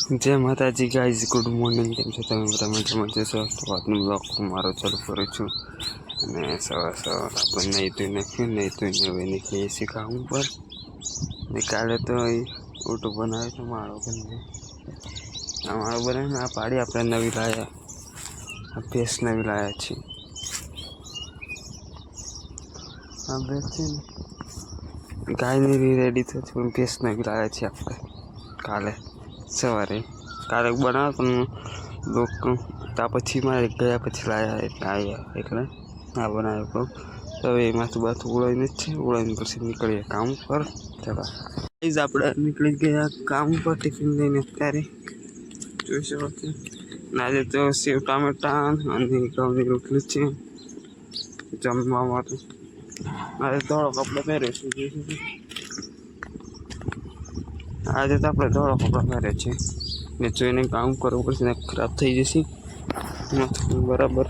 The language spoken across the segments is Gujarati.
जय माता जी गाइस, गुड मॉर्निंग। केम छो તમે બધા મજામાં જશો? તો આજનો બ્લોગ મારો ચાલુ કરું છું અને સવાર આપણે નહીં ધોઈને હવે નીકળીએ છીએ કામ ઉપર. ને કાલે તો ઓટો બનાવ્યો તો માળો કરીને આ માળો બનાવીને આ પાડી આપણે નવી લાવ્યા, આ ભેંસ નવી લાવ્યા છીએ. આ ભેંસ છે ને ગાયની રેડી થઈ પણ ભેંસ નવી લાવ્યા છીએ આપણે કાલે સવારે. કાલે બનાવ્યો પણ લોકો ત્યાં પછી મારે ગયા પછી લાવ્યા એટલે આવ્યા એટલે આ બનાવ્યો કહું. તો હવે એમાંથી બાથું ઉડાવીને જ છે, ઉડાવીને પછી નીકળીએ કામ ઉપર. ચાલો પ્લીઝ આપણે નીકળી ગયા કામ ઉપર ટિફિન લઈને. અત્યારે જોઈ શકો છો આજે તો સેવ ટામેટા અને ઘઉંની રોટલી છે જમવા માટે. આજે ધોળો કપડો પહેર્યો છે, આજે તો આપણે ધોળો કપડો પહેર્યો છે ને જોઈને કામ કરવું પડશે ને ખરાબ થઈ જશે બરાબર.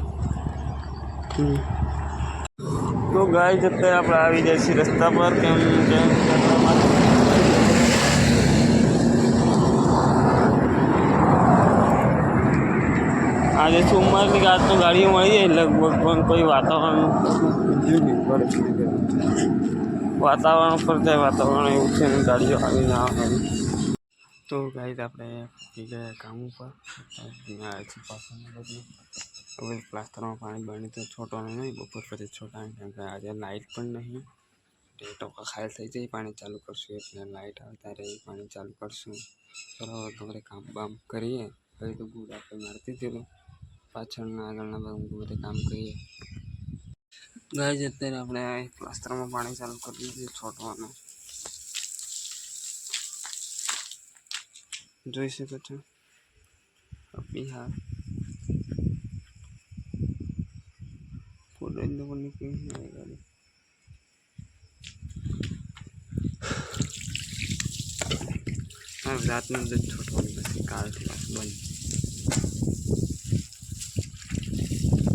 તો ગાય જતા આપણે આવી જાય છે રસ્તા પર. કેમ આજે સોમવારની રાત તો ગાડીઓ મળી જાય લગભગ, પણ કોઈ વાતાવરણ ઉપર જાય. વાતાવરણ એવું છે ને ગાડીઓ આવી ના આવી. તો ગાઈઝ આપણે પી ગયા કામ ઉપર આવ્યા છીએ પાછળ. બધું હવે પ્લાસ્ટરમાં પાણી તો છોટવાનું નહીં, બપોર પછી છોટાનું, કેમ કે આજે લાઇટ પણ નહીં. ટોકા ખાયલ થઈ જાય, પાણી ચાલુ કરશું એટલે લાઇટ આવે ત્યારે પાણી ચાલુ કરશું. બરાબર તમારે કામ બામ કરીએ પછી તો ગુડ આપણે મારતી ગયેલું પાછળના આગળના બધે કામ કરીએ. ગાઈઝ અત્યારે આપણે પ્લાસ્ટરમાં પાણી ચાલુ કરી દીધું છોટવાનું, જોઈ શકો છો. બિહાર ફૂલ ગાડી રાતનું દૂધ છોટવાનું પછી કાલથી બંધ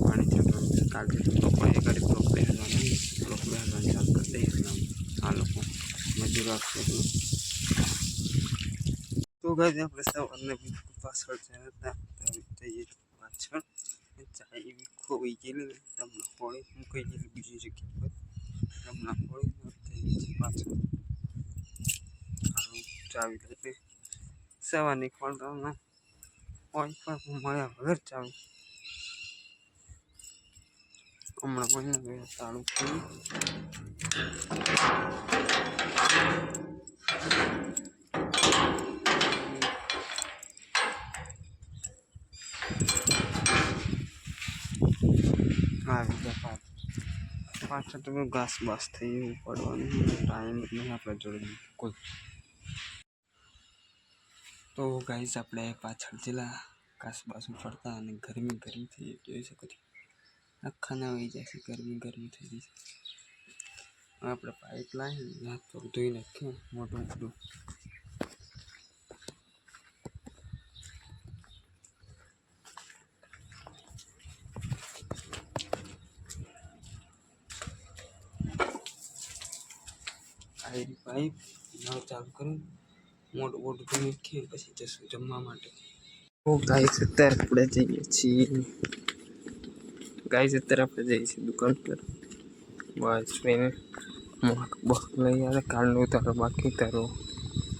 પાણી છોટવાનું. કાલથી તો લોકો એ કરી બ્લોક બેસવાનું ચાલુ કરી દઈશ આ લોકો મજૂરો આપશે. તો ગાઈઝ આપણે સવારને પાછળ જઈએ પાછળ ચા એવી ખોવાઈ ગયેલી તમને હોળી મૂકાઈ ગયેલી બીજી જગ્યા પર તમને હોળી થઈ ગઈ છે પાછળ. ચાવી લઈને સવાર નીકળતા હોય પણ મળ્યા વગર ચાવી હમણાં મહિને ગયા તાળું ખોલી. આવી ગયા પાછળ તો ઘાસ બાસ થઈ એવું પડવાનું ટાઈમ નહીં આપણા જોડે કોઈ. તો ગાઈસ આપણે પાછળ જેલા ઘાસ બાસ પડતા અને ગરમી થઈ જોઈ શકો છો. આખા ના વહી જાય છે, ગરમી થઈ ગઈ છે. આપણે પાઇપ લાવીને હાથ પગ ધોઈ નાખીએ મોટું પાઇપ નળ ચાલુ કરી મોટું ધોઈ નાખીએ પછી જશું જમવા માટે. તો ગાઈસ અત્યારે આપણે જઈએ છીએ દુકાન પર. બસ ભાઈને બસ લઈ આવે. કાલનું તારો બાકી તારો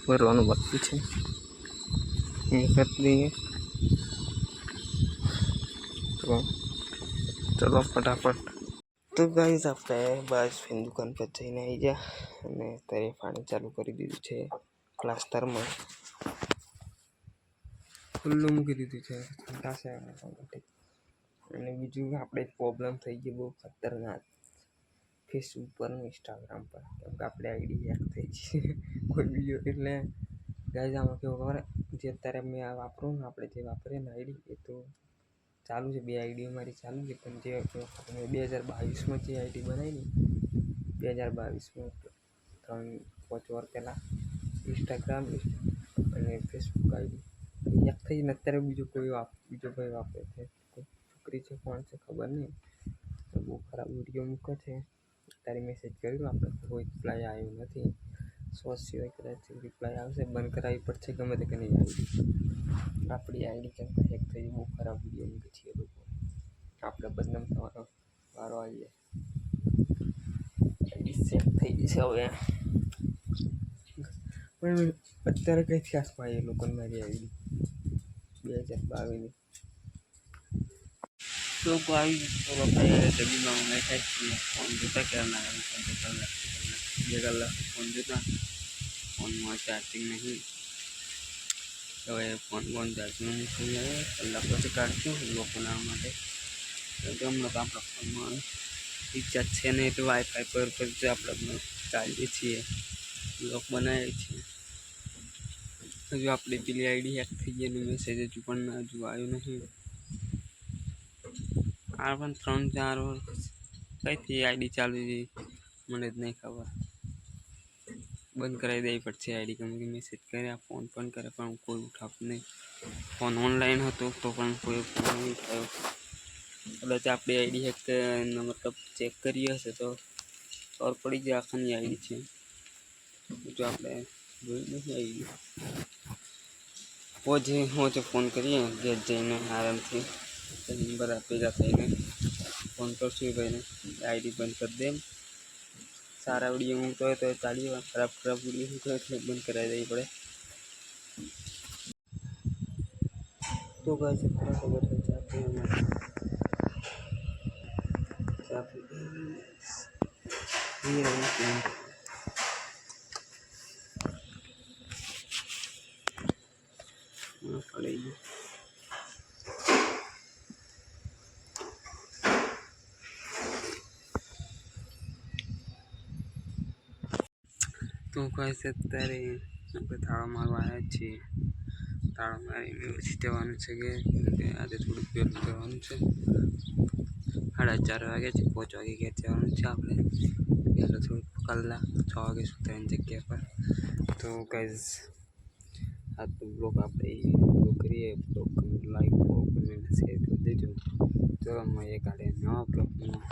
ભરવાનું બાકી છે એ કરી દઈએ. તો ચલો ફટાફટ. તો ગાઈસ આપણે બસ ભાઈની દુકાન પર જઈને આવી ગયા અને અત્યારે પાણી ચાલુ કરી દીધું છે પ્લાસ્ટરમાં. ખુલ્લું મૂકી દીધું છે ઠંડા છે માટે. અને બીજું આપણે પ્રોબ્લેમ થઈ ગઈ બહુ ખતરનાક ફેસબુક પર ઇન્સ્ટાગ્રામ પર, કેમ કે આપણે આઈડી હેક થઈ ગઈ કોઈ બીજો. એટલે ગાઈઝ આમાં કેવું ખબર, જે અત્યારે મેં વાપરું ને આપણે જે વાપરીએ ને આઈડી એ તો ચાલુ છે. 2 આઈડીઓ મારી ચાલુ છે, પણ જે મેં 2022માં જે આઈડી બનાવી ને 2022માં 3-5 વર્ષ પહેલાં ઇન્સ્ટાગ્રામ અને ફેસબુક આઈડી હેક થઈ ને અત્યારે બીજો ભાઈ વાપરે છે. છોકરી છે કોણ છે ખબર નહીં, બહુ ખરાબ વિડીયો મૂકે છે. તારી મેસેજ કર્યું આપણે કોઈ રિપ્લાય આવ્યો નથી. 100 સિવાય કદાચ રિપ્લાય આવશે. બંધ કરાવવી પડશે ગમે તે કરી આઈડી. આપણી આઈડી કેમ કે હેક થઈ બહુ ખરાબ વિડીયો મૂકે છે એ લોકો. આપણે બદનામ થવાનો વારો આવી જાય. આઈડી સેફ થઈ ગઈ છે હવે. પણ અત્યારે કંઈથી આસપાસ એ લોકોને મારી આઈડી 2022ની. તો આવી આપણે જમીનમાં બેઠા છીએ. ફોન જોતા ક્યારના ફોન જોતા બે કલાક ફોન જોતા. ફોનમાં ચાર્જિંગ નહીં. હવે ફોન ચાર્જિંગ નહીં આવે. કલાક પછી કાઢશું લોકોના માટે. હમણાં તો આપણા ફોનમાં રિચાર્જ છે નહીં તો વાઈફાઈ પર જ આપણે ચાલીએ છીએ. બ્લોક બનાવીએ છીએ. હજુ આપણી પેલી આઈડી હેક થઈ ગઈ એનું મેસેજ હજુ પણ આવ્યું નહીં. આ પણ 3-4 વર્ષ કઈથી આઈડી ચાલુ છે મને જ નહીં ખબર. બંધ કરાવી દેવી પડશે આઈડી. ગમે કે મેસેજ કર્યા, ફોન પણ કરે પણ કોઈ ઉઠાવતું નહીં. ફોન ઓનલાઈન હતો તો પણ કોઈ ફોન નહીં ઉઠાવ્યો. કદાચ આપણી આઈડી હેક મતલબ ચેક કરી હશે તો ખબર પડી જાય આખાની આઈડી છે. જો આપણે જોઈ નથી આઈડી. હોજે ફોન કરીએ ઘેર જઈને આરામથી નંબર ભેગા થઈને ફોન કરશું ભાઈને આઈડી બંધ કરી દે. સારા વિડીયો મૂકતો હોય તો ચાલીએ. ખરાબ વિડીયો મૂકતો હોય તો બંધ કરાવી દેવી પડે. તો ગાઈસ અત્યારે ખબર છે ચા પડી તો ગાઈસ અત્યારે આપણે તાળો મારવા આવ્યા છીએ. તાળો મારીને પછી જવાનું છે કે આજે થોડુંક વહેલું જવાનું છે. 4:30 વાગે છે. 5 વાગે ઘેર જવાનું છે આપણે. પહેલો થોડુંક કલાક 6 વાગે સુધરાની જગ્યા પર. તો ગાઈસ આ તો બ્લોગ આપણે કરીએ. બ્લોગ લાઈક કમેન્ટ શેર કરી દેજો. ચલો મળીએ કાલે નવા બ્લોગમાં.